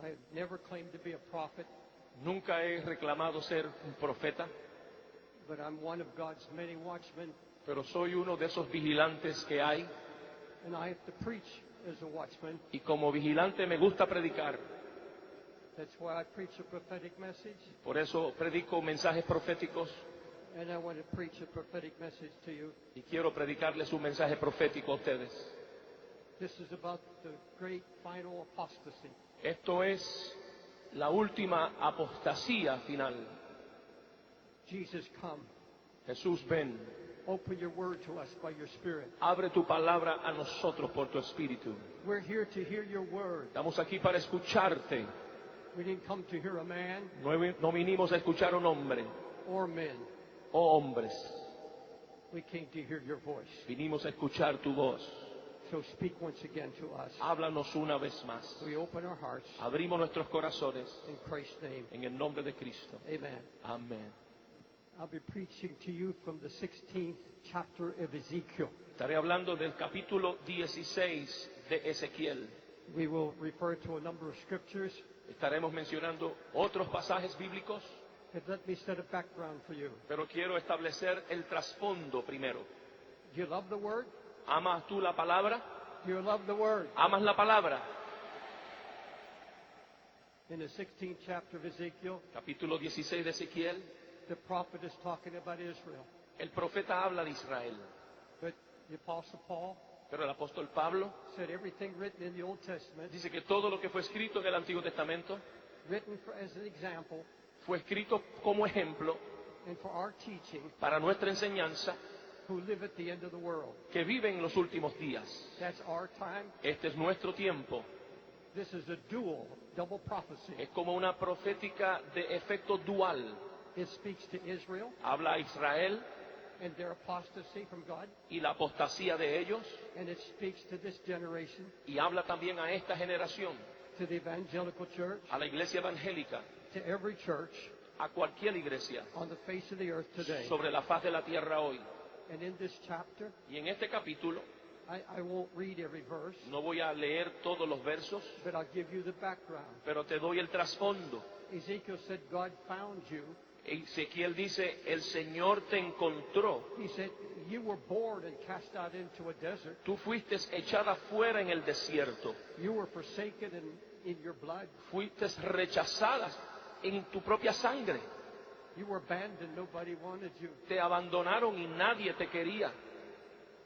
I have never claimed to be a prophet, Nunca he reclamado ser un profeta, but I'm one of God's many watchmen, pero soy uno de esos vigilantes que hay, and I have to preach as a watchman. y como vigilante me gusta predicar. That's why I preach a prophetic message, Por eso predico mensajes proféticos and I want to preach a prophetic message to you. y quiero predicarles un mensaje profético a ustedes. This is about the great final apostasy. Esto es la última apostasía final. Jesus, come. Jesús, ven, Open your word to us by your Spirit. abre tu palabra a nosotros por tu espíritu. We're here to hear your word. Estamos aquí para escucharte. We didn't come to hear a man No vinimos a escuchar a un hombre or men. o hombres. We came to hear your voice. Vinimos a escuchar tu voz. So speak once again to us. Háblanos una vez más. We open our hearts Abrimos nuestros corazones in Christ's name. en el nombre de Cristo. Amen. Amén. I'll be preaching to you from the 16th chapter of Ezekiel. Estaré hablando del capítulo 16 de Ezequiel. We will refer to a number of scriptures, Estaremos mencionando otros pasajes bíblicos, but let me set a background for you. pero quiero establecer el trasfondo primero. Do you love the word? ¿Amas tú la palabra? Do you love the word? ¿Amas la palabra? In the 16th chapter of Ezekiel, Capítulo 16 de Ezequiel, the prophet is talking about Israel. el profeta habla de Israel, But the Apostle Paul pero el apóstol Pablo said everything written in the Old Testament, dice que todo lo que fue escrito en el Antiguo Testamento written as an example fue escrito como ejemplo and for our teaching, para nuestra enseñanza, who live at the end of the world. que vive en los últimos días. That's our time. Este es nuestro tiempo. This is a double prophecy. Es como una profética de efecto dual. It speaks to Israel Habla a Israel and their apostasy from God, y la apostasía de ellos, and it speaks to this generation, y habla también a esta generación, to the evangelical church, a la iglesia evangélica, to every church a cualquier iglesia on the face of the earth today. sobre la faz de la tierra hoy. And in this chapter, Y en este capítulo I won't read every verse, no voy a leer todos los versos, but I'll give you the background. pero te doy el trasfondo. Ezekiel said, God found you. Ezequiel dice, el Señor te encontró. He said, you were bored and cast out into a desert. Tú fuiste echada fuera en el desierto. You were forsaken in your blood. Fuiste rechazada en tu propia sangre. You were abandoned. Nobody wanted you. Te abandonaron y nadie te quería.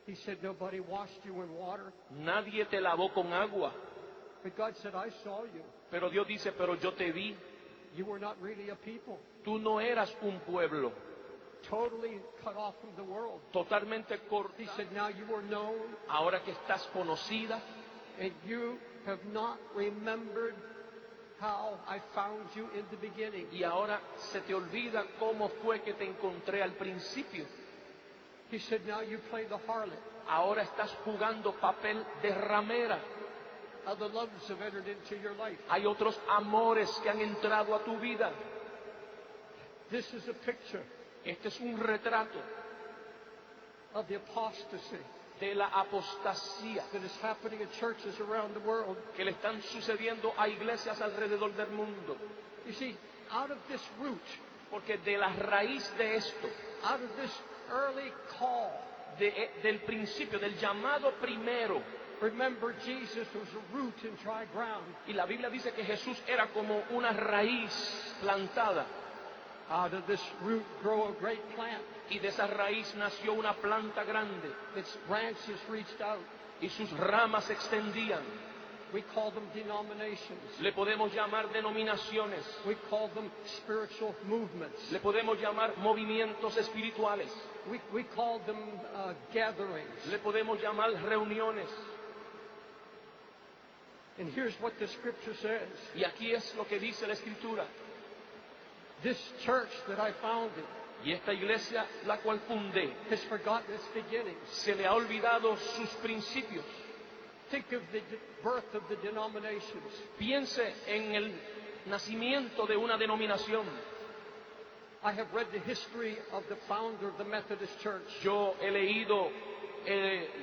He said, nobody washed you in water. Nadie te lavó con agua. But God said, I saw you. Pero Dios dice, pero yo te vi. You were not really a people. Tú no eras un pueblo. Totally cut off from the world. Totalmente corta. He said, now you are known, Ahora que estás conocida and you have not remembered how I found you in the beginning. y ahora se te olvida cómo fue que te encontré al principio. He said, now you play the harlot. Ahora estás jugando papel de ramera. Other loves have entered into your life. Hay otros amores que han entrado a tu vida. This is a picture Este es un retrato of the apostasy de la apostasía that is happening in churches around the world. que le están sucediendo a iglesias alrededor del mundo. You see, out of this root, Porque de la raíz de esto, out of this early call, del principio, del llamado primero, remember Jesus was a root in dry ground. y la Biblia dice que Jesús era como una raíz plantada, Out of this root grow a great plant. y de esa raíz nació una planta grande, Its branches reached out. y sus ramas se extendían. We call them denominations. Le podemos llamar denominaciones, We call them spiritual movements. le podemos llamar movimientos espirituales, We call them gatherings. le podemos llamar reuniones. And here's what the scripture says. Y aquí es lo que dice la Escritura. This church that I founded Y esta iglesia, la cual fundé, has forgotten its beginnings. se le ha olvidado sus principios. Think of the birth of the denominations. Piense en el nacimiento de una denominación. I have read the history of the founder of the Methodist Church. Yo he leído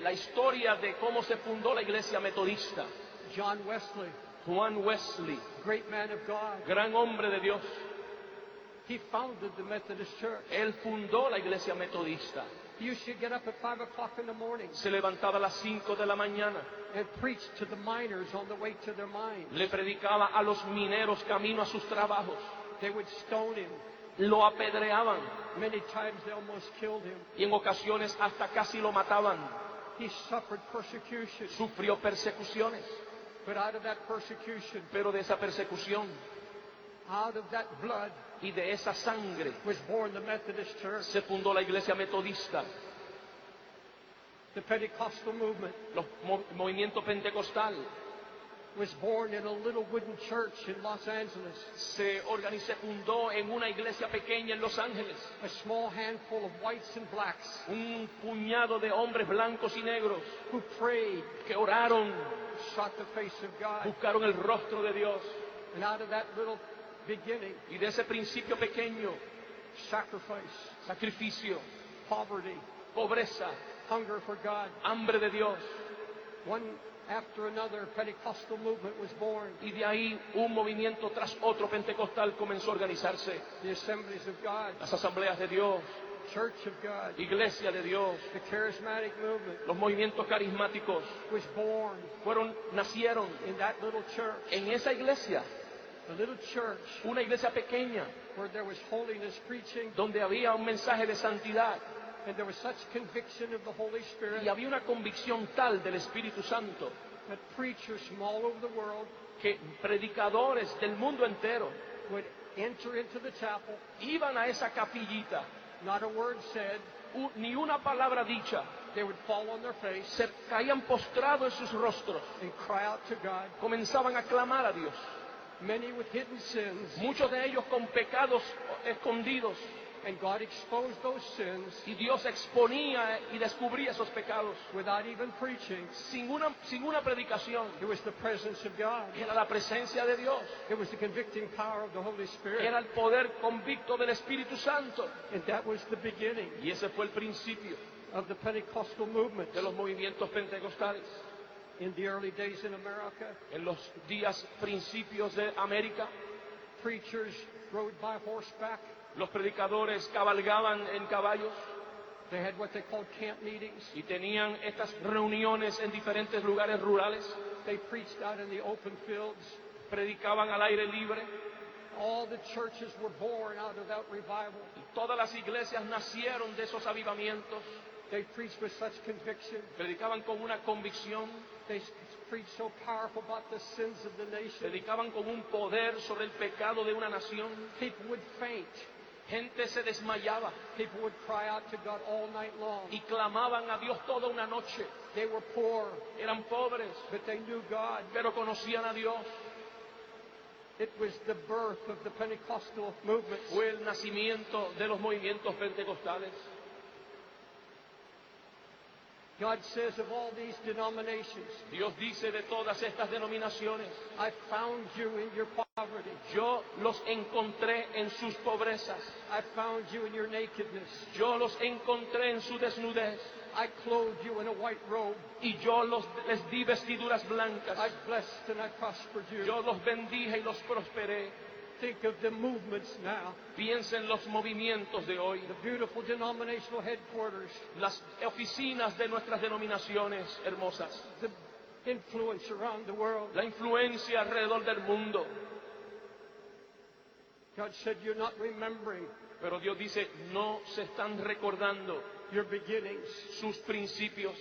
la historia de cómo se fundó la iglesia metodista. John Wesley. Juan Wesley, great man of God, gran hombre de Dios, he founded the Methodist Church. él fundó la iglesia metodista. He used to get up at 5 o'clock in the morning Se levantaba a las 5 de la mañana, and preach to the miners on the way to their mines. le predicaba a los mineros camino a sus trabajos, They would stone him. lo apedreaban Many times they almost killed him. y en ocasiones hasta casi lo mataban. He suffered persecution. Sufrió persecuciones, But out of that persecution, pero de esa persecución out of that blood, y de esa sangre was born the Methodist Church. se fundó la iglesia metodista, The Pentecostal movement los movimiento pentecostal. was born in a little wooden church in Los Angeles. Se fundó en una iglesia pequeña en Los Ángeles. A small handful of whites and blacks Un puñado de hombres blancos y negros who prayed, que oraron, sought the face of God. buscaron el rostro de Dios. And out of that little beginning, Y de ese principio pequeño, sacrifice, sacrificio, poverty, pobreza, hunger for God, hambre de Dios. one after another, Pentecostal movement was born. Y de ahí un movimiento tras otro pentecostal comenzó a organizarse. The Assemblies of God, Las asambleas de Dios, Church of God, iglesia de Dios, the charismatic movement los movimientos carismáticos was born nacieron in that little church. en esa iglesia, A little church una iglesia pequeña where there was holiness preaching donde había un mensaje de santidad and there was such conviction of the Holy Spirit y había una convicción tal del Espíritu Santo that preachers from all over the world que predicadores del mundo entero would enter into the chapel, iban a esa capillita, not a word said, ni una palabra dicha, they would fall on their face se caían postrados en sus rostros, and cry out to God, comenzaban a clamar a Dios, many with hidden sins, muchos de ellos con pecados escondidos, and God exposed those sins y Dios exponía y descubría esos pecados without even preaching. sin una predicación. It was the presence of God. Era la presencia de Dios, It was the convicting power of the Holy Spirit. era el poder convicto del Espíritu Santo. And that was the beginning Y ese fue el principio of the Pentecostal movement de los movimientos pentecostales. in the early days in America. En los días principios de América, Preachers rode by horseback. los predicadores cabalgaban en caballos They had what they called camp meetings. y tenían estas reuniones en diferentes lugares rurales, They preached out in the open fields. predicaban al aire libre All the churches were born out of that revival. y todas las iglesias nacieron de esos avivamientos. They preached with such conviction. Predicaban con una convicción, They preached so powerful about the sins of the nation. predicaban con un poder sobre el pecado de una nación. People would faint. Gente se desmayaba People would cry out to God all night long. y clamaban a Dios toda una noche. They were poor, Eran pobres, but they knew God. pero conocían a Dios. It was the birth of the Pentecostal movement. Fue el nacimiento de los movimientos pentecostales. God says of all these denominations, Dios dice de todas estas denominaciones, I found you in your poverty. yo los encontré en sus pobrezas, I found you in your nakedness. yo los encontré en su desnudez I clothed you in a white robe. y yo les di vestiduras blancas. I blessed and I prospered you. Yo los bendije y los prosperé. Think of the movements now. Piensen los movimientos de hoy, The beautiful denominational headquarters. las oficinas de nuestras denominaciones hermosas, The influence around the world. la influencia alrededor del mundo. God said, you're not remembering Pero Dios dice, no se están recordando your beginnings. sus principios.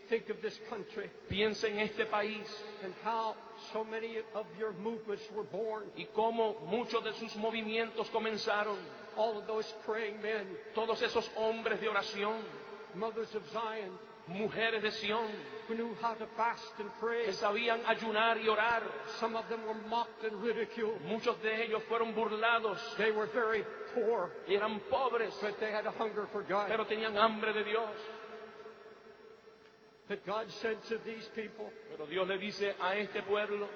Think of this country Piensen en este país and how so many of your movements were born. y cómo muchos de sus movimientos comenzaron. All of those praying men, Todos esos hombres de oración, mothers of Zion, mujeres de Sión, who knew how to fast and pray. que sabían ayunar y orar. Some of them were mocked and ridiculed. Muchos de ellos fueron burlados They were very poor, y eran pobres, but they had a hunger for God. pero tenían hambre de Dios. That God said to these people, Pero Dios le dice a este pueblo,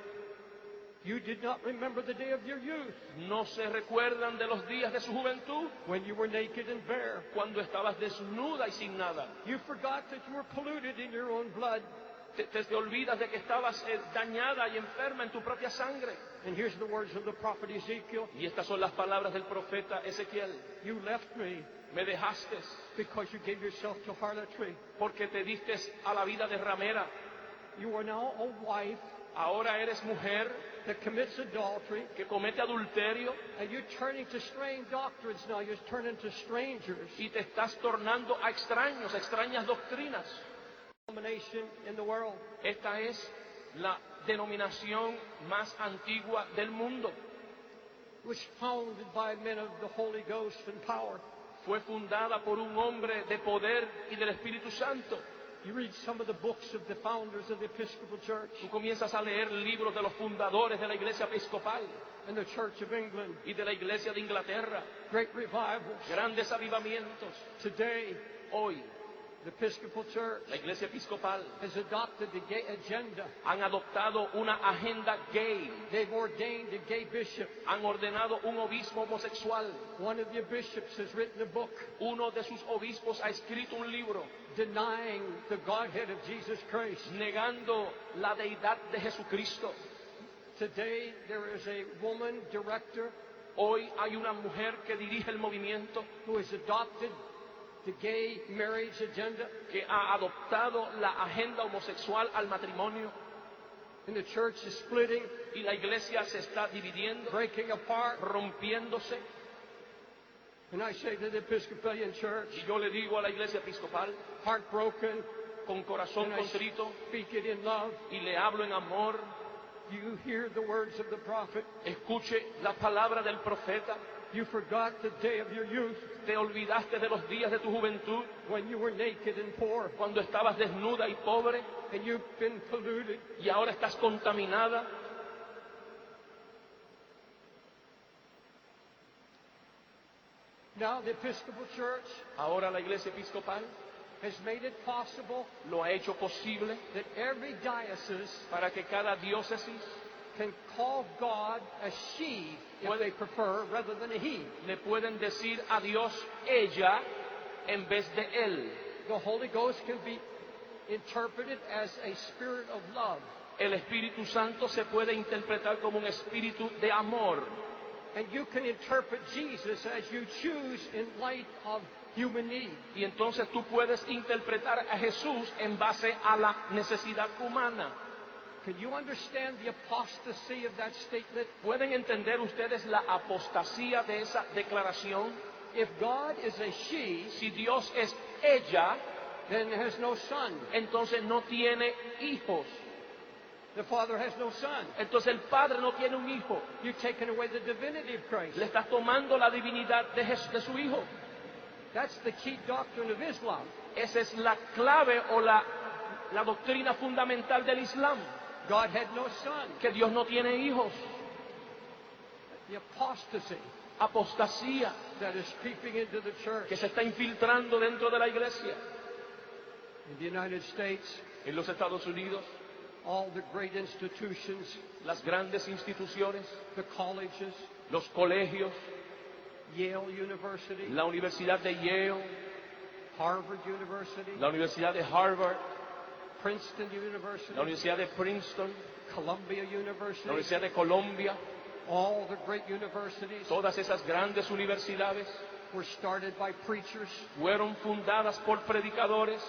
you did not remember the day of your youth, no se recuerdan de los días de su juventud, when you were naked and bare. cuando estabas desnuda y sin nada. You forgot that you were polluted in your own blood. te olvidas de que estabas dañada y enferma en tu propia sangre. And here's the words of the prophet Ezekiel. Y estas son las palabras del profeta Ezequiel. You left me Me dejaste because you gave yourself to harlotry. porque te diste a la vida de ramera. You are now a wife Ahora eres mujer that commits adultery, que comete adulterio and you're turning to strange doctrines now. You're turning to strangers. y te estás tornando a extraños, a extrañas doctrinas. Denomination in the world. Esta es la denominación más antigua del mundo. It was founded by men of the Holy Ghost and power. Fue fundada por un hombre de poder y del Espíritu Santo. You read some of the books of the founders of the Episcopal Church Tú comienzas a leer libros de los fundadores de la Iglesia Episcopal and the Church of England. y de la Iglesia de Inglaterra. Great revivals. Grandes avivamientos. Today, Hoy, the Episcopal Church la Iglesia Episcopal has adopted the gay agenda. han adoptado una agenda gay. They've ordained a gay bishop. Han ordenado un obispo homosexual. One of the bishops has written a book Uno de sus obispos ha escrito un libro denying the Godhead of Jesus Christ. negando la deidad de Jesucristo. Today, there is a woman director Hoy hay una mujer que dirige el movimiento who has adopted the gay marriage agenda, que ha adoptado la agenda homosexual al matrimonio and the church is splitting, y la iglesia se está dividiendo, breaking apart. rompiéndose. And I say to the Episcopalian Church, Y yo le digo a la iglesia episcopal, heartbroken, con corazón and I contrito, speak it in love. y le hablo en amor, You hear the words of the prophet. escuche la palabra del profeta. You forgot the day of your youth Te olvidaste de los días de tu juventud, when you were naked and poor, cuando estabas desnuda y pobre, and you've been polluted. y ahora estás contaminada. Now the Episcopal Church Ahora la iglesia episcopal has made it possible lo ha hecho posible that every diocese para que cada diócesis can call God a she, if they prefer, rather than a he. le pueden decir a Dios ella en vez de él. The Holy Ghost can be interpreted as a spirit of love. El Espíritu Santo se puede interpretar como un espíritu de amor. And you can interpret Jesus as you choose in light of human need. Y entonces tú puedes interpretar a Jesús en base a la necesidad humana. Can you understand the apostasy of that statement? ¿Pueden entender ustedes la apostasía de esa declaración? If God is a she, Si Dios es ella, then has no son. entonces no tiene hijos. The Father has no son. Entonces el Padre no tiene un hijo. You've taken away the divinity of Christ. Le estás tomando la divinidad de su hijo. That's the key doctrine of Islam. Esa es la clave o la doctrina fundamental del Islam. God had no son. Que Dios no tiene hijos. The apostasy Apostasía that is creeping into the church. que se está infiltrando dentro de la iglesia. In the United States, En los Estados Unidos, all the great institutions, las grandes instituciones, the colleges, los colegios, Yale University, la Universidad de Yale, Harvard University, la Universidad de Harvard, Princeton University, la Universidad de Princeton, Columbia la University, Universidad de Colombia, all the great universities todas esas grandes universidades were started by preachers. fueron fundadas por predicadores.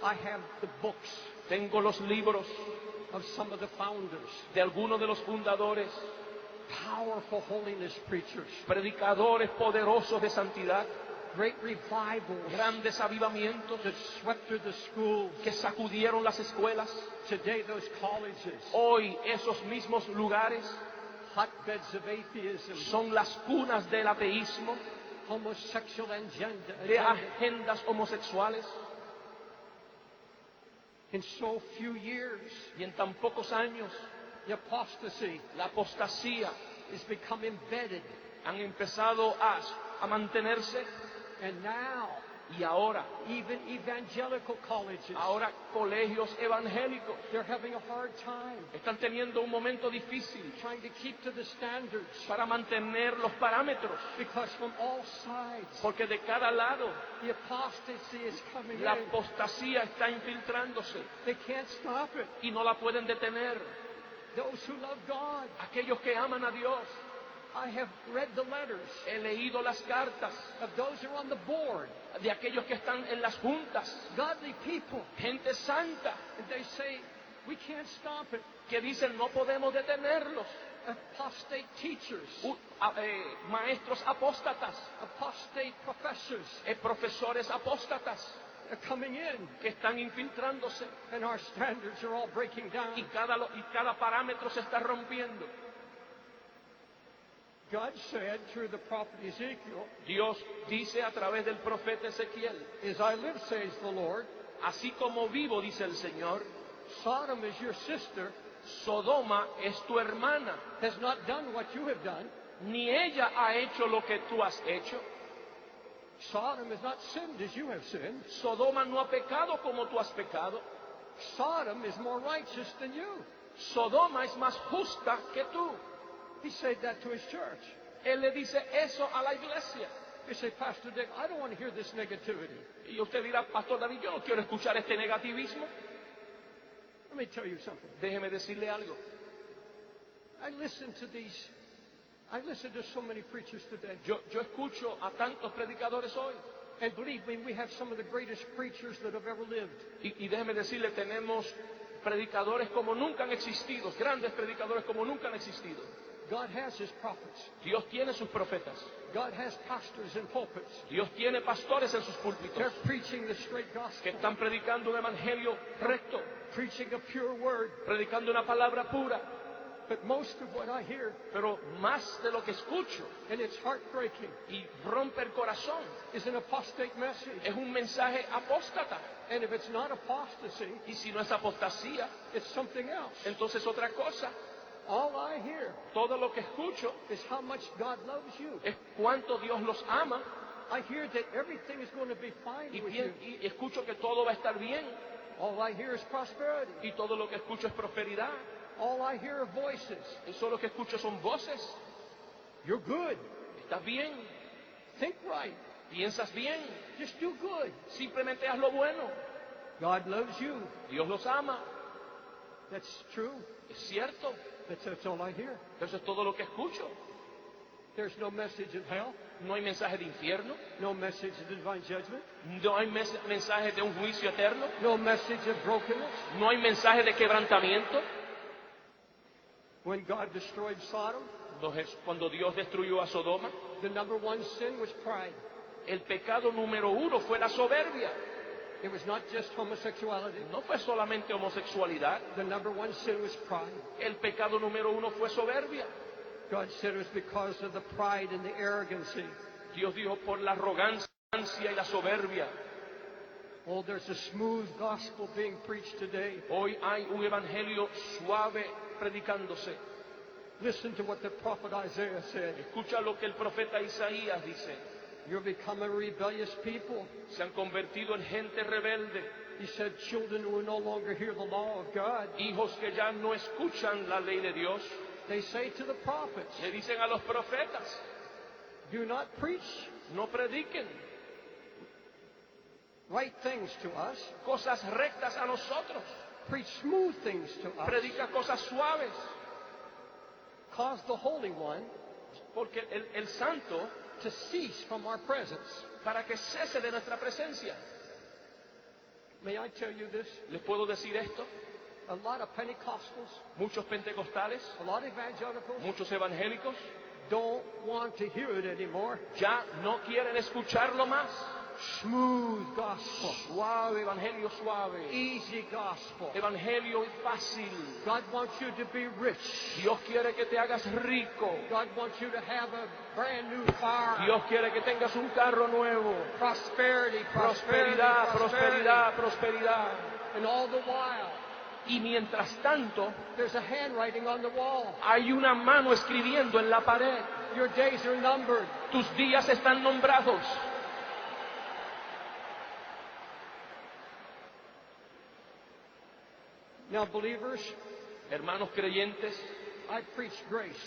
I have the books Tengo los libros of some of the founders, de algunos de los fundadores, powerful holiness preachers, predicadores poderosos de santidad, great revivals grandes avivamientos that swept through the schools. que sacudieron las escuelas. Today those colleges, Hoy esos mismos lugares hotbeds of atheism, son las cunas del ateísmo, homosexual de agenda. agendas homosexuales. In so few years, Y en tan pocos años the apostasy la apostasía has become embedded. han empezado a mantenerse And now, Y ahora, even evangelical colleges, ahora colegios evangélicos they're having a hard time están teniendo un momento difícil trying to keep to the standards para mantener los parámetros, because from all sides porque de cada lado the apostasy is coming la in. apostasía está infiltrándose They can't stop it. y no la pueden detener. Those who love God, Aquellos que aman a Dios, I have read the letters he leído las cartas of those who are on the board, de aquellos que están en las juntas, godly people, gente santa, and they say, we can't stop it. que dicen no podemos detenerlos. Apostate teachers, Maestros apóstatas, apostate professors profesores apóstatas are coming in, que están infiltrándose and our standards are all breaking down. y cada parámetro se está rompiendo. God said through the prophet Ezekiel, Dios dice a través del profeta Ezequiel, as I live, says the Lord, así como vivo, dice el Señor, Sodom is your sister, Sodoma es tu hermana, has not done what you have done. ni ella ha hecho lo que tú has hecho. Sodom has not sinned as you have sinned. Sodoma no ha pecado como tú has pecado. Sodom is more righteous than you. Sodoma es más justa que tú. He said that to his church. Él le dice eso a la iglesia. You say, Pastor Dick, I don't want to hear this negativity. Y usted dirá, Pastor David, yo no quiero escuchar este negativismo. Let me tell you something. Déjeme decirle algo. I listen to so many preachers today. Yo escucho a tantos predicadores hoy. And believe me, we have some of the greatest preachers that have ever lived. Y déjeme decirle, tenemos predicadores como nunca han existido, grandes predicadores como nunca han existido. God has his prophets. Dios tiene sus profetas. God has pastors in pulpits. Dios tiene pastores en sus púlpitos They're preaching the straight gospel. que están predicando un evangelio recto, Preaching a pure word. predicando una palabra pura. But most of what I hear, Pero más de lo que escucho and it's heartbreaking, y rompe el corazón, is an apostate message. es un mensaje apóstata. And if it's not apostasy, Y si no es apostasía, it's something else. entonces otra cosa. All I hear Todo lo que escucho is how much God loves you. es cuánto Dios los ama I hear that everything is going to be fine with you. y escucho que todo va a estar bien. All I hear is prosperity. Y todo lo que escucho es prosperidad. All I hear are voices. Eso lo que escucho son voces. You're good. Estás bien, Think right. piensas bien, Just do good. simplemente haz lo bueno. God loves you. Dios los ama, That's true. es cierto. That's all I hear. Eso es todo lo que escucho. There's no message of hell. No hay mensaje de infierno, No message of divine judgment. no hay mensaje de un juicio eterno, No message of brokenness. no hay mensaje de quebrantamiento. When God destroyed Sodom, Cuando Dios destruyó a Sodoma, the number one sin was pride. el pecado número uno fue la soberbia. It was not just homosexuality. No fue solamente homosexualidad, The number one sin was pride. el pecado número uno fue soberbia. God said it was because of the pride and the arrogancy. Dios dijo por la arrogancia y la soberbia. Oh, there's a smooth gospel being preached today. Hoy hay un evangelio suave predicándose. Listen to what the prophet Isaiah said. Escucha lo que el profeta Isaías dice. You'll become a rebellious people. Se han convertido en gente rebelde, He said, children who will no longer hear the law of God. hijos que ya no escuchan la ley de Dios. They say to the prophets, Le dicen a los profetas, do not preach no prediquen right things to us. cosas rectas a nosotros. Preach smooth things to us. Predica cosas suaves, Cause the Holy One porque el santo, to cease from our presence. para que cese de nuestra presencia. May I tell you this? ¿Les puedo decir esto? A lot of Pentecostals, Muchos pentecostales, a lot of evangelicals muchos evangélicos, don't want to hear it anymore. ya no quieren escucharlo más. Smooth gospel, Suave, evangelio suave, easy gospel. evangelio fácil. God wants you to be rich. Dios quiere que te hagas rico. God wants you to have a brand new car. Dios quiere que tengas un carro nuevo. Prosperity, Prosperidad, prosperidad, prosperidad. And all the while, Y mientras tanto, there's a handwriting on the wall. hay una mano escribiendo en la pared. Your days are numbered. Tus días están nombrados. Now, believers, Hermanos creyentes, I preach grace.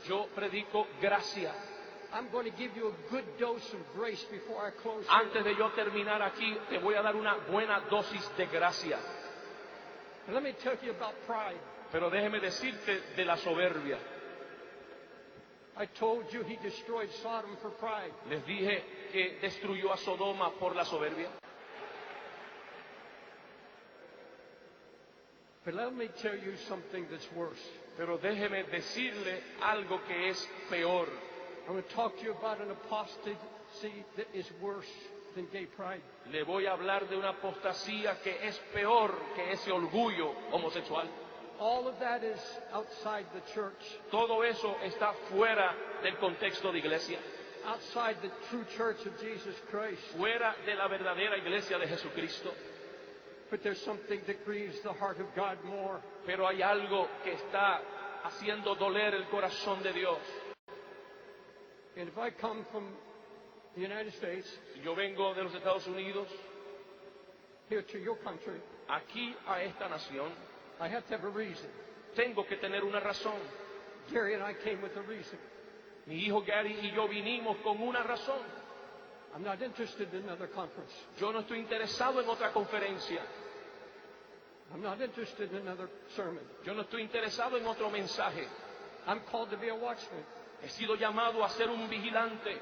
yo predico gracia. I'm going to give you a good dose of grace before I close here. Antes de yo terminar aquí, te voy a dar una buena dosis de gracia. And let me tell you about pride. Pero déjeme decirte de la soberbia. I told you he destroyed Sodom for pride. Les dije que destruyó a Sodoma por la soberbia. But let me tell you something that's worse. Pero déjeme decirle algo que es peor. I'm going to talk to you about an apostasy that is worse than gay pride. Le voy a hablar de una apostasía que es peor que ese orgullo homosexual. All of that is outside the church, Todo eso está fuera del contexto de iglesia, outside the true church of Jesus Christ. fuera de la verdadera iglesia de Jesucristo. But there's something that grieves the heart of God more. Pero hay algo que está haciendo doler el corazón de Dios. And if I come from the United States Si yo vengo de los Estados Unidos here to your country, aquí a esta nación, I have to have a reason. tengo que tener una razón. Gary and I came with a reason. Mi hijo Gary y yo vinimos con una razón. I'm not interested in another conference. Yo no estoy interesado en otra conferencia. I'm not interested in another sermon. Yo no estoy interesado en otro mensaje. I'm called to be a watchman. He sido llamado a ser un vigilante.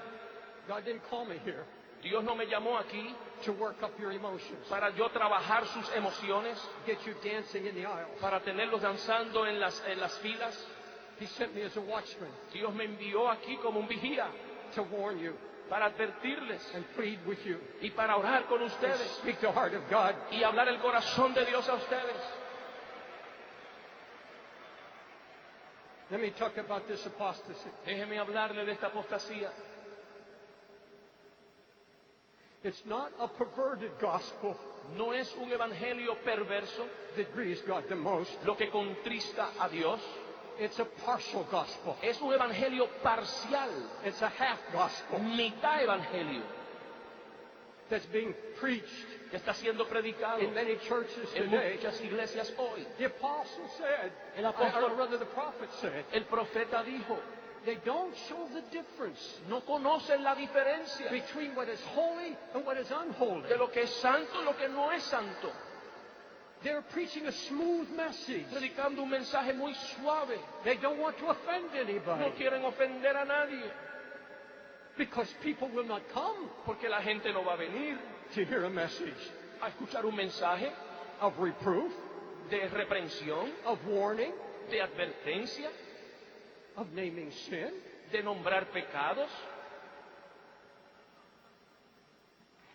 God didn't call me here Dios no me llamó aquí to work up your emotions, para yo trabajar sus emociones, get you dancing in the aisles. para tenerlos danzando en las filas. He sent me as a watchman Dios me envió aquí como un vigía to warn you para advertirles and plead with you y para orar con and ustedes speak the heart of God. y hablar el corazón de Dios a ustedes. Let me talk about this apostasy. Déjeme hablarle de esta apostasía. It's not a perverted gospel No es un evangelio perverso that grieves God the most. lo que contrista a Dios. It's a partial gospel. Es un evangelio parcial, It's a half gospel mitad evangelio, that's being preached que está siendo predicado in many churches en today. muchas iglesias hoy. The apostle said, El apóstol- or rather the prophet said, El profeta dijo, they don't show the difference no conocen la diferencia between what is holy and what is unholy. de lo que es santo y lo que no es santo. They're preaching a smooth message. Predicando un mensaje muy suave. They don't want to offend No anybody quieren ofender a nadie, because people will not come porque la gente no va a venir to hear a message a escuchar un mensaje of reproof, de reprensión, of warning, de advertencia, of naming sin. de nombrar pecados.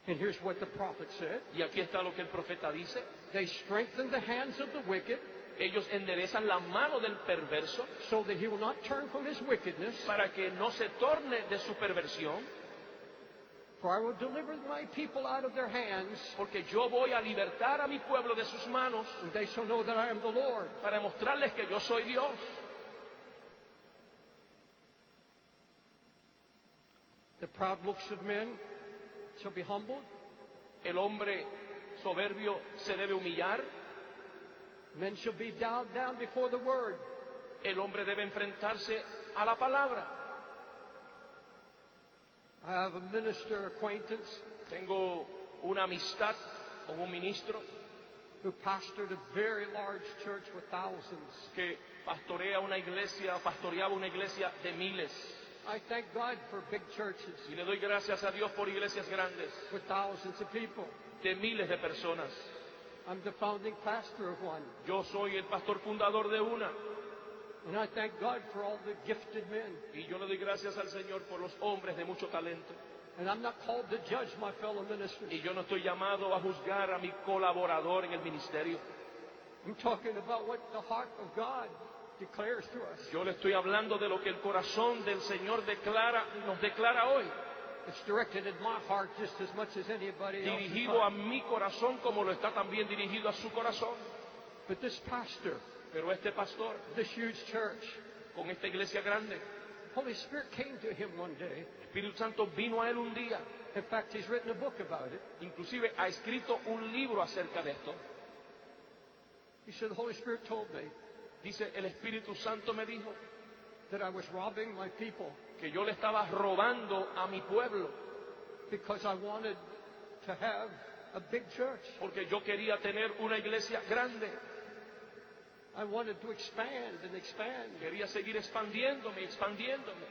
And here's what the prophet said. Y aquí está lo que el profeta dice. They strengthen the hands of the wicked Ellos enderezan la mano del perverso so that he will not turn from his wickedness. para que no se torne de su perversión, For I will deliver my people out of their hands, porque yo voy a libertar a mi pueblo de sus manos and they shall know that I am the Lord. para mostrarles que yo soy Dios. The proud looks of men shall be humbled. El hombre soberbio se debe humillar. Men shall be bowed down before the word. El hombre debe enfrentarse a la palabra. I have a minister acquaintance Tengo una amistad con un ministro who pastored a very large church with thousands. que pastoreaba una iglesia de miles. I thank God for big churches Y le doy gracias a Dios por iglesias grandes, with thousands of people. de miles de personas. I'm the founding pastor of one. Yo soy el pastor fundador de una. And I thank God for all the gifted men. Y yo le doy gracias al Señor por los hombres de mucho talento. And I'm not called to judge my fellow ministers. Y yo no estoy llamado a juzgar a mi colaborador en el ministerio. I'm talking about what the heart of God declares to us. Yo le estoy hablando de lo que el corazón del Señor nos declara hoy. It's directed at my heart just as much as anybody else's Dirigido a heart. mi corazón como lo está también dirigido a su corazón. But this pastor, Pero este pastor, this huge church, con esta iglesia grande, Holy Spirit came to him one day. el Espíritu Santo vino a él un día. In fact, he's written a book about it. Inclusive ha escrito un libro acerca de esto. He said, the Holy Spirit told me Dice, el Espíritu Santo me dijo that I was robbing my people que yo le estaba robando a mi pueblo because I wanted to have a big church. porque yo quería tener una iglesia grande. I wanted to expand and expand. Quería seguir expandiéndome, expandiéndome.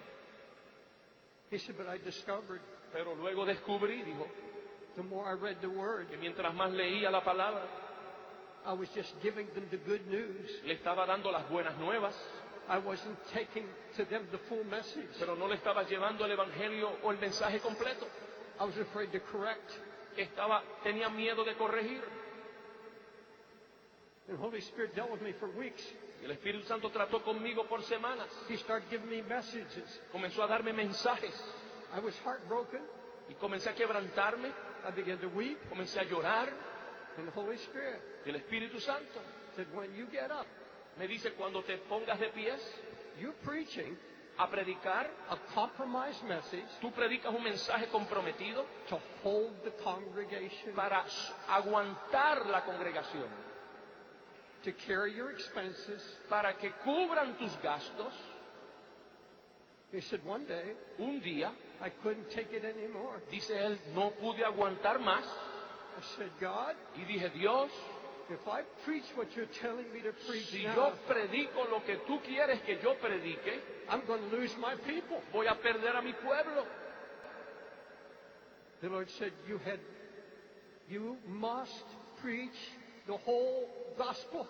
He said, but I discovered Pero luego descubrí, dijo, the more I read the Word, que mientras más leía la palabra, I was just giving them the good news. le estaba dando las buenas nuevas, I wasn't taking to them the full message. pero no le estaba llevando el evangelio o el mensaje completo. I was afraid to correct. Tenía miedo de corregir. And the Holy Spirit dealt with me for weeks. El Espíritu Santo trató conmigo por semanas. He started giving me messages. Comenzó a darme mensajes I was heartbroken. y comencé a quebrantarme, I began to weep. comencé a llorar. And the Holy Spirit Y el Espíritu Santo said, when you get up, me dice, cuando te pongas de pies you're preaching a predicar, a compromised message tú predicas un mensaje comprometido to hold the congregation, para aguantar la congregación, to carry your expenses. para que cubran tus gastos. He said, one day, Un día, I couldn't take it anymore. dice él, no pude aguantar más I said, God, y dije, Dios, if I preach what you're telling me to preach si now, yo predico lo que tú quieres que yo predique, I'm going to lose my people. voy a perder a mi pueblo. The Lord said, you must preach the whole gospel.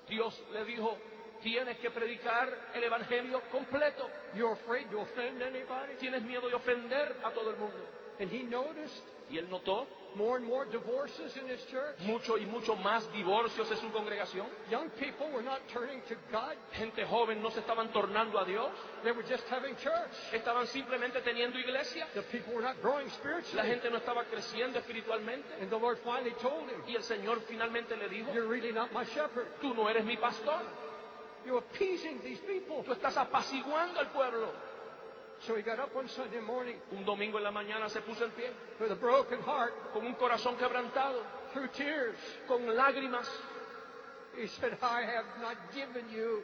Dios le dijo, tienes que predicar el evangelio completo. You're afraid to offend anybody? Tienes miedo de ofender a todo el mundo. And he noticed Y él notó more and more divorces in his church. mucho y mucho más divorcios en su congregación. Young people were not turning to God. Gente joven no se estaban tornando a Dios, They were just having church. estaban simplemente teniendo iglesia. The people were not growing La spiritually. gente no estaba creciendo espiritualmente. And the Lord finally told him, Y el Señor finalmente le dijo, you're really not my shepherd. tú no eres mi pastor, You're appeasing these people. tú estás apaciguando al pueblo. So he got up one Sunday morning Un domingo en la mañana se puso en pie, with a broken heart, con un corazón quebrantado, through tears. con lágrimas, He said, I have not given you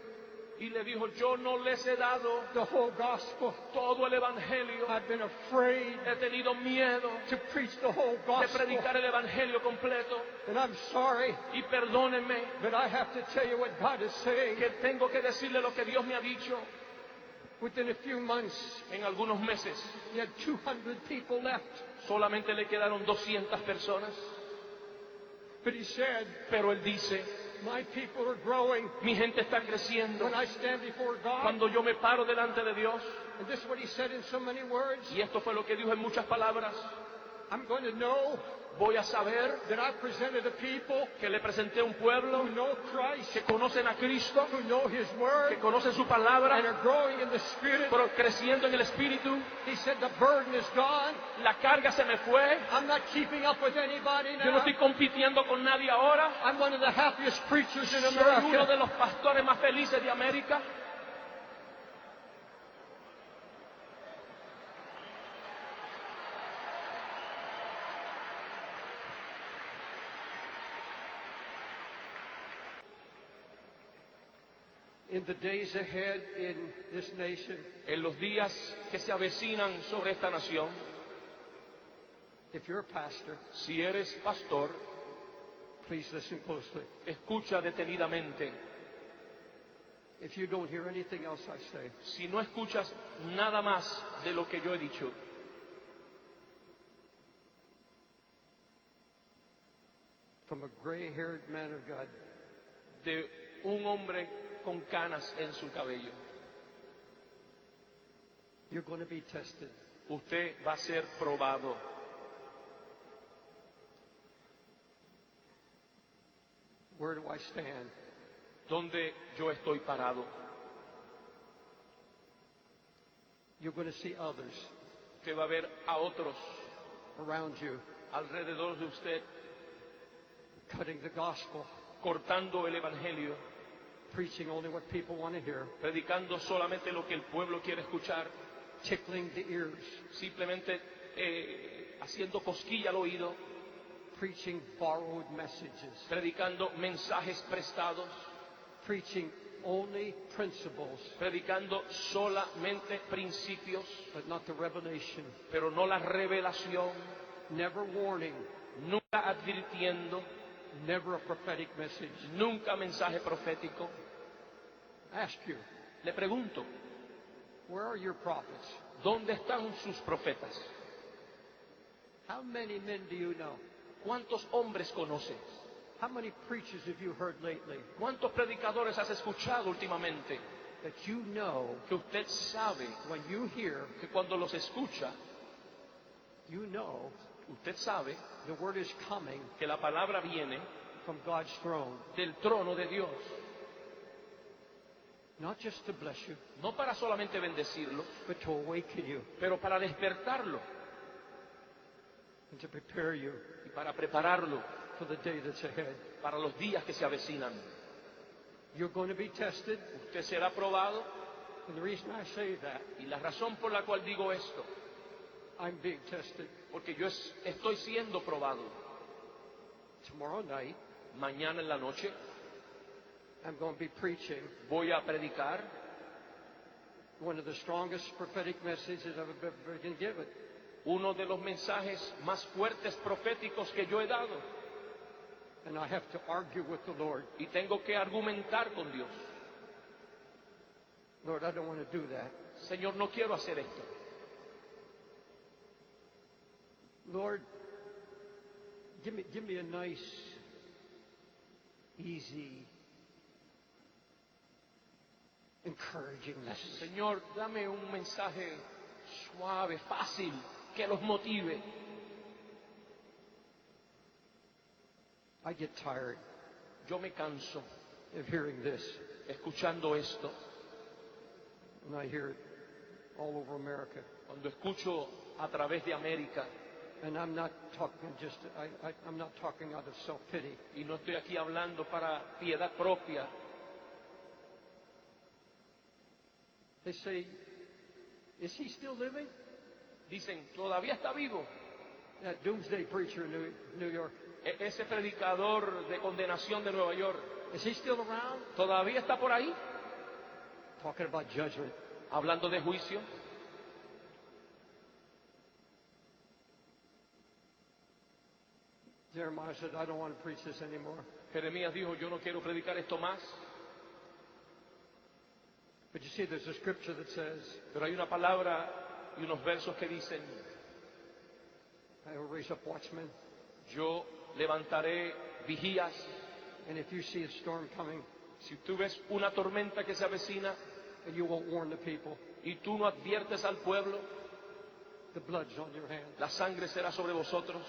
y le dijo, yo no les he dado the whole gospel. todo el evangelio. I've been afraid He tenido miedo to preach the whole de gospel. predicar el evangelio completo. And I'm sorry, Y perdónenme but I have to tell you what God is saying. que tengo que decirle lo que Dios me ha dicho. Within a few months, En algunos meses he had 200 people left. solamente le quedaron 200 personas. But he said, Pero él dice, my people are growing mi gente está creciendo. when I stand before God. Cuando yo me paro delante de Dios, And this is what he said in so many words. y esto fue lo que dijo en muchas palabras, I'm going to know voy a saber that I presented a people que le presenté a un who pueblo know Christ, que conocen a Cristo, who know his word, que conocen su and palabra, are growing in the Spirit. pero creciendo en el Espíritu. He said the burden is gone. La carga se me fue. I'm not keeping up with anybody Yo no now. estoy compitiendo con nadie ahora. I'm one of the happiest preachers in Soy uno America. de los pastores más felices de América. In the days ahead in this nation, En los días que se avecinan sobre esta nación, if you're a pastor, si eres pastor, please listen closely. escucha detenidamente. If you don't hear anything else I say, Si no escuchas nada más de lo que yo he dicho, from a gray-haired man of God, de un hombre con canas en su cabello, you're going to be tested. usted va a ser probado. Where do I stand? ¿Dónde yo estoy parado? You're going to see others Usted va a ver a otros around you alrededor de usted cutting the gospel, cortando el evangelio, preaching only what people want to hear, predicando solamente lo que el pueblo quiere escuchar, tickling the ears, simplemente haciendo cosquilla al oído, preaching borrowed messages, predicando mensajes prestados, preaching only principles, predicando solamente principios, but not the revelation, pero no la revelación, never warning, nunca advirtiendo, never a prophetic message. nunca mensaje profético. I ask you, Le pregunto, where are your prophets? ¿dónde están sus profetas? How many men do you know? ¿Cuántos hombres conoces? How many preachers have you heard lately ¿Cuántos predicadores has escuchado últimamente? that you know Que usted sabe when you hear, que cuando los escucha, you know usted sabe the word is coming que la palabra viene from God's throne, del trono de Dios, not just to bless you, no para solamente bendecirlo, but to awaken you pero para despertarlo and to prepare you y para prepararlo for the day that's ahead. para los días que se avecinan. You're going to be tested, Usted será probado, and the reason I say that, y la razón por la cual digo esto, I'm being tested porque yo estoy siendo probado. tomorrow night. Mañana en la noche I'm going to be preaching voy a predicar one of the strongest prophetic messages I've ever been given. uno de los mensajes más fuertes proféticos que yo he dado, And I have to argue with the Lord. y tengo que argumentar con Dios. Lord, I don't want to do that. Señor, no quiero hacer esto. Lord, give me a nice, easy, encouraging message. Señor, dame un mensaje suave, fácil, que los motive. I get tired Yo me canso of hearing this, escuchando esto. and I hear it all over America. Cuando escucho a través de América, And I'm not talking I'm not talking out of self-pity. y no estoy aquí hablando para piedad propia, They say, is he still living? dicen, ¿todavía está vivo? That doomsday preacher in New York. Ese predicador de condenación de Nueva York, Is he still around? ¿todavía está por ahí? Talking about judgment. Hablando de juicio. Jeremiah said, I don't want to preach this anymore. Jeremías dijo, yo no quiero predicar esto más. But you see, there's a scripture that says, Pero hay una palabra y unos versos que dicen, I will raise up watchmen, yo levantaré vigías. and if you see a storm coming, Si tú ves una tormenta que se avecina and you won't warn the people, y tú no adviertes al pueblo, the blood's on your hand. la sangre será sobre vosotros.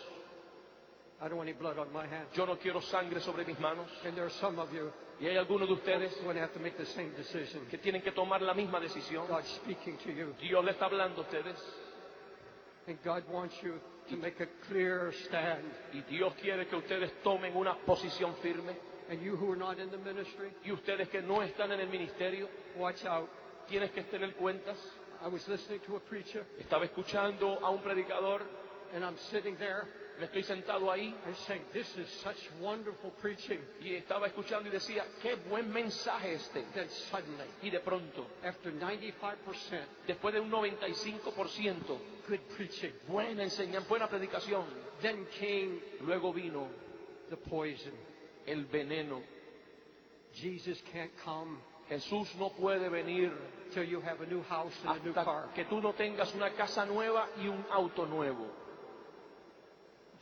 I don't want any blood on my hand. Yo no quiero sangre sobre mis manos. And there are some of you Y hay algunos de ustedes who are going to have to make the same decision. que tienen que tomar la misma decisión. God's speaking to you, Dios le está hablando a ustedes and God wants you to make a clear stand. y Dios quiere que ustedes tomen una posición firme. And you who are not in the ministry, Y ustedes que no están en el ministerio, watch out. tienes que tener cuentas. I was listening to a preacher, Estaba escuchando a un predicador, and I'm sitting there, me estoy sentado ahí and saying, this is such wonderful preaching. y estaba escuchando y decía, qué buen mensaje este. Then suddenly, Y de pronto, after 95% después de un 95%, good preaching, buena enseñanza, buena predicación, then came luego vino the poison. el veneno. Jesus can't come Jesús no puede venir till you have a new house and a new car. hasta que tú no tengas una casa nueva y un auto nuevo.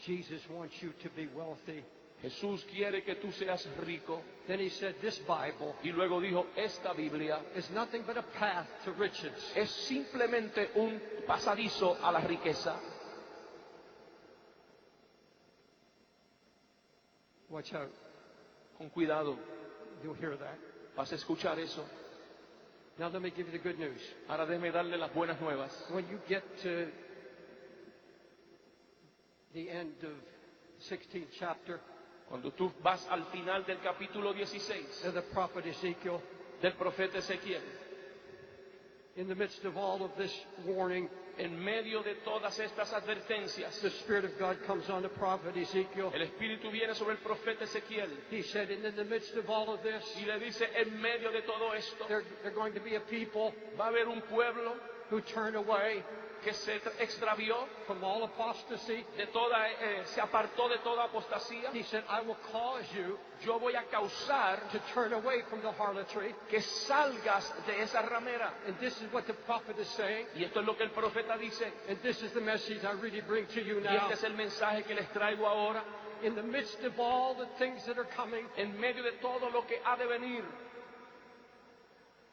Jesus wants you to be wealthy. Jesús quiere que tú seas rico. Then he said, this Bible Y luego dijo, esta Biblia is nothing but a path to riches. es simplemente un pasadizo a la riqueza. Watch out. Con cuidado, You'll hear that. vas a escuchar eso. Now let me give you the good news. Ahora déjeme darle las buenas nuevas. When you get to the end of 16th chapter Cuando tú vas al final del capítulo 16 of the prophet Ezekiel, del profeta Ezequiel, In the midst of all of this warning, En medio de todas estas advertencias, the Spirit of God comes on the prophet Ezekiel. el Espíritu viene sobre el profeta Ezequiel He said, and in the midst of all of this, y le dice, en medio de todo esto, they're going to be a people va a haber un pueblo who turn away que se extravió from all apostasy. de toda, se apartó de toda apostasía. He said, I will cause you Yo voy a causar to turn away from the harlotry. que salgas de esa ramera. And this is what the prophet is saying. Y esto es lo que el profeta dice. And this is the message I really bring to you Y now. este es el mensaje que les traigo ahora. In the midst of all the things that are coming, En medio de todo lo que ha de venir,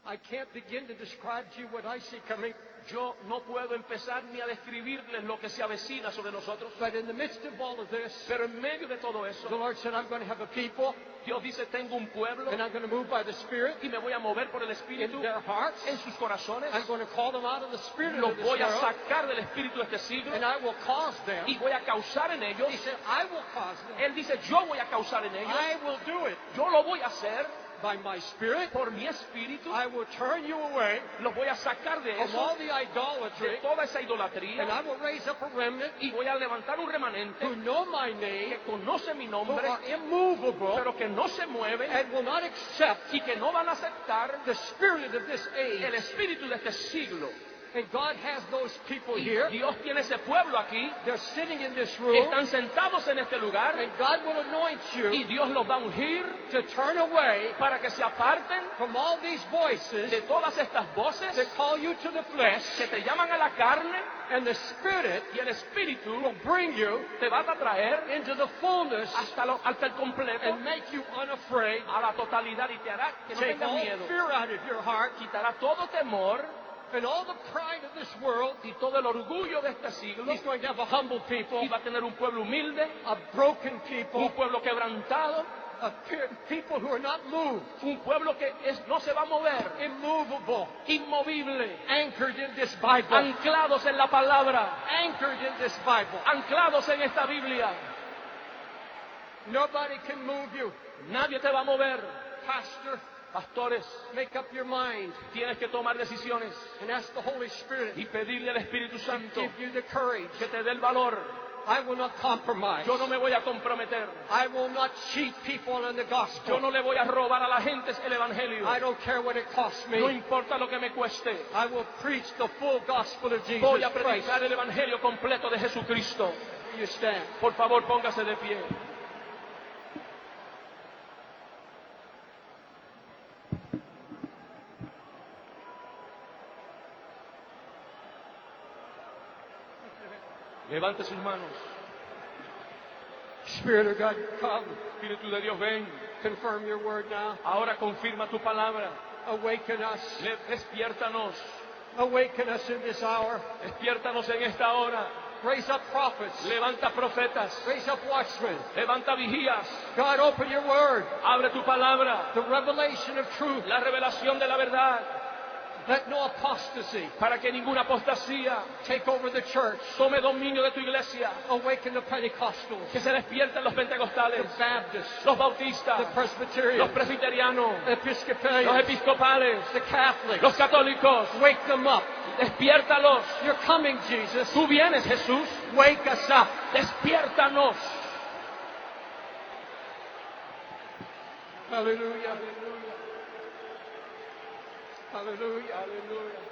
I can't begin to describe to you what I see coming. yo no puedo empezar ni a describirles lo que se avecina sobre nosotros. But in the midst of all of this, Pero en medio de todo the eso, Lord said, I'm going to have a people, Dios dice, tengo un pueblo and I'm going to move by the Spirit y me voy a mover por el in Espíritu their hearts. en sus corazones. I'm going to call them out of the spirit Los of this voy a world, sacar del espíritu de este siglo and I will cause them. y voy a causar en ellos. He said, I will cause them. Él dice, yo voy a causar en ellos. I will do it Yo lo voy a hacer by my Spirit. por mi espíritu. I will turn you away Los voy a sacar de from eso, all the de idolatry, toda esa and idolatría, I will raise up a remnant y voy a levantar un remanente who know my name, que conoce mi who nombre, are immovable, pero que no se mueve and will not accept y que no van a aceptar the spirit of this el age. espíritu de este siglo. And God has those people Y here. Dios tiene ese pueblo aquí, They're sitting in this room, están sentados en este lugar, and God will anoint y you Dios los va a ungir to turn away para que se aparten from all these voices de todas estas voces that call you to the flesh, que te llaman a la carne, and the Spirit y el espíritu will bring you te va a traer into the fullness hasta el completo, and make you unafraid. a la totalidad, y te hará que no Take tengas all miedo. fear out of your heart Quitará todo temor and all the pride of this world. y todo el orgullo de este siglo, He's going to have a humble people, y va a tener un pueblo humilde, a broken un people, pueblo quebrantado, people who are not moved, un pueblo que no se va a mover, immovable, inmovible, anchored in this Bible, anclados en la palabra, anchored in this Bible. anclados en esta Biblia. Nobody can move you. Nadie te va a mover. Pastor, Pastores, make up your mind tienes que tomar decisiones and ask the Holy Spirit y pedirle al Espíritu to Santo give you the courage. que te dé el valor. I will not compromise. Yo no me voy a comprometer. I will not cheat people on the Yo gospel. no le voy a robar a la gente el Evangelio. I don't care what it costs No me. importa lo que me cueste. I will preach the full gospel of Jesus Voy a Christ. predicar el Evangelio completo de Jesucristo. You stand. Por favor, póngase de pie. Levante sus manos. Spirit of God, come. Espíritu de Dios, ven. Confirm your word now. Ahora confirma tu palabra. Awaken us. Despiértanos. Awaken us in this hour. Despiértanos en esta hora. Raise up prophets. Levanta profetas. Raise up watchmen. Levanta vigías. God, open your word. Abre tu palabra. The revelation of truth. La revelación de la verdad. Let no apostasy Para que ninguna apostasía take over the church. tome dominio de tu iglesia. Awaken the Pentecostals, Que se despierten los pentecostales, the Baptists, los bautistas, the los Presbyterians, presbiterianos, the los Episcopalians, episcopales, the Catholics. los católicos. Wake them up. Despiértalos. You're coming, Jesus. Tú vienes, Jesús. Wake us up. Despiértanos. Hallelujah. Hallelujah. Aleluya.